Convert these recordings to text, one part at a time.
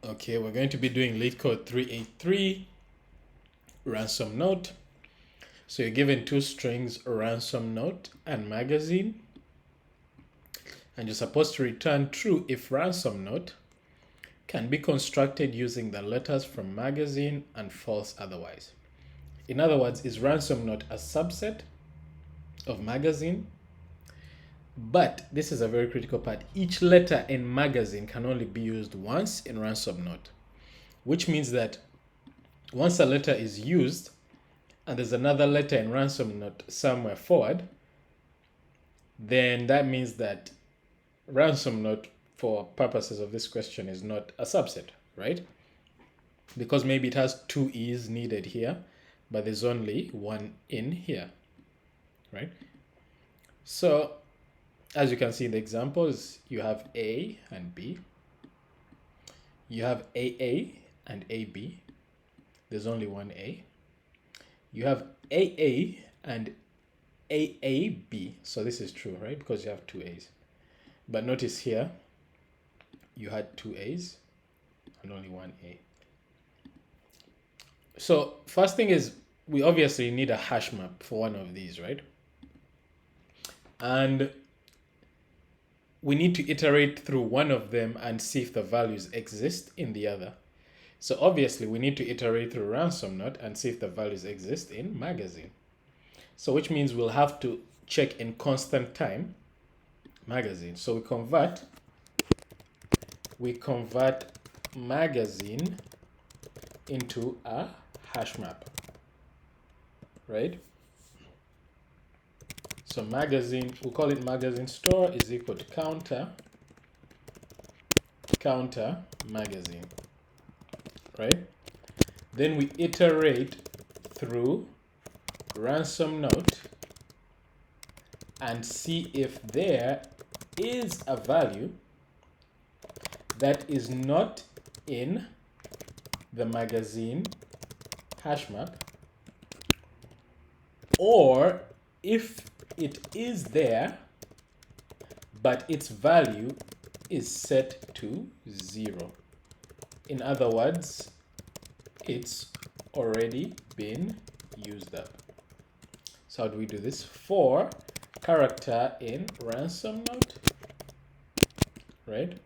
Okay, we're going to be doing lead code 383, ransom note. So you're given two strings, ransom note and magazine. And you're supposed to return true if ransom note can be constructed using the letters from magazine and false otherwise. In other words, is ransom note a subset of magazine? But this is a very critical part. Each letter in magazine can only be used once in ransom note, which means that once a letter is used and there's another letter in ransom note somewhere forward, then that means that ransom note, for purposes of this question, is not a subset, right? Because maybe it has two E's needed here, but there's only one in here, right? So as you can see in the examples, you have A and B. You have AA and AB. There's only one A. You have AA and AAB. So this is true, right? Because you have two A's. But notice here, you had two A's and only one A. So first thing is, we obviously need a hash map for one of these, right? And we need to iterate through one of them and see if the values exist in the other. So obviously we need to iterate through ransom note and see if the values exist in magazine. So which means we'll have to check in constant time magazine. So we convert magazine into a hash map, right? So magazine, we'll call it magazine store is equal to counter magazine, right? Then we iterate through ransom note and see if there is a value that is not in the magazine hash map, or if it is there but its value is set to 0. In other words, it's already been used up. So how do we do this? For character in ransom note, right?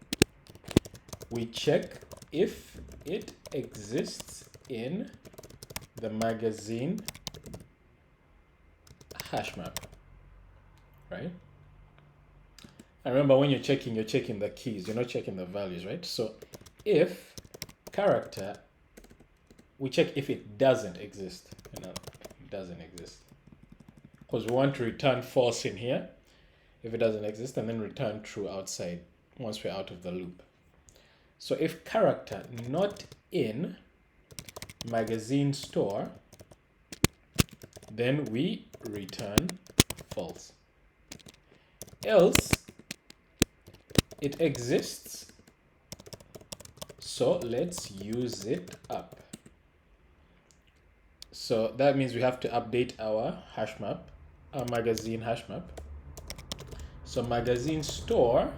We check if it exists in the magazine hash map, right? And remember, when you're checking the keys, you're not checking the values, right? So if character, we check if it doesn't exist. It doesn't exist, because we want to return false in here if it doesn't exist, and then return true outside once we're out of the loop. So if character not in magazine store, then we return false. Else it exists, so let's use it up. So that means we have to update our hash map, our magazine hash map. So magazine store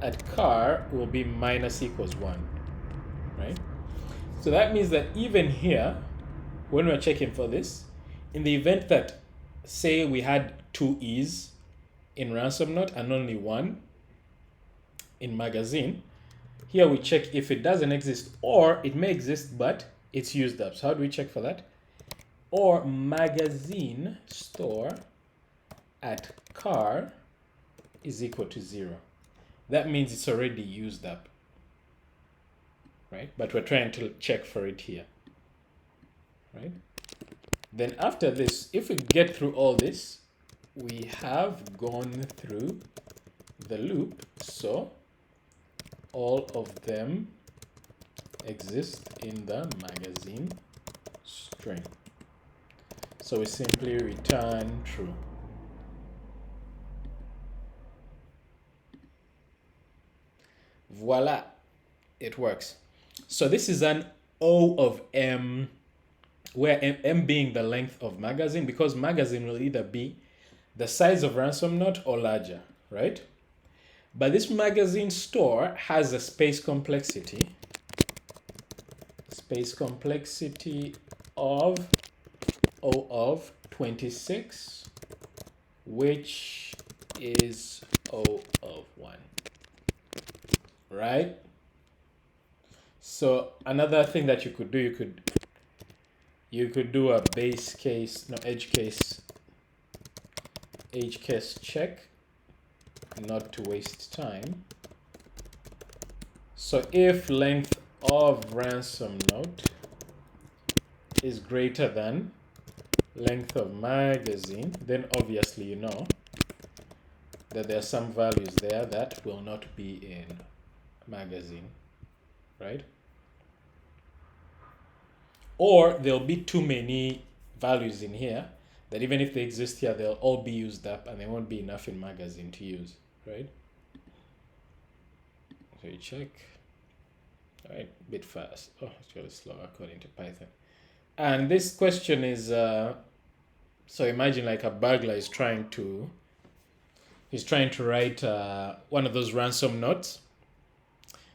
at car will be minus equals 1, right? So that means that even here, when we're checking for this, in the event that, say, we had two E's in ransom note and only one in magazine, here we check if it doesn't exist, or it may exist but it's used up. So how do we check for that? Or magazine store at car is equal to 0. That means it's already used up, right? But we're trying to check for it here, right? Then after this, if we get through all this, we have gone through the loop, so all of them exist in the magazine string. So we simply return true. Voila, it works. So this is an O of M, where M being the length of magazine, because magazine will either be the size of ransom note or larger, right? But this magazine store has a space complexity of O of 26, which is O of 1, right? So another thing that you could do, you could do a edge case check, not to waste time. So if length of ransom note is greater than length of magazine, then obviously you know that there are some values there that will not be in magazine, right? Or there'll be too many values in here that even if they exist here, they'll all be used up and there won't be enough in magazine to use, right? So you check. All right, a bit fast. Oh, it's really slow according to Python. And this question is, so imagine like a burglar is trying to write one of those ransom notes.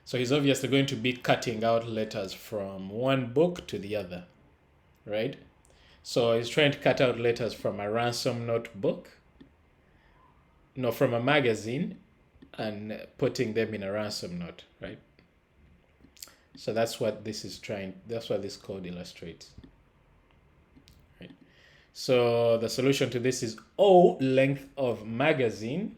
So he's obviously going to be cutting out letters from one book to the other, right? So he's trying to cut out letters from a ransom note book, no, from a magazine, and putting them in a ransom note, right? So that's what this code illustrates. Right. So the solution to this is O, length of magazine,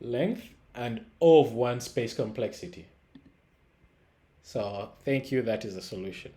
length, and O of 1 space complexity. So thank you, that is the solution.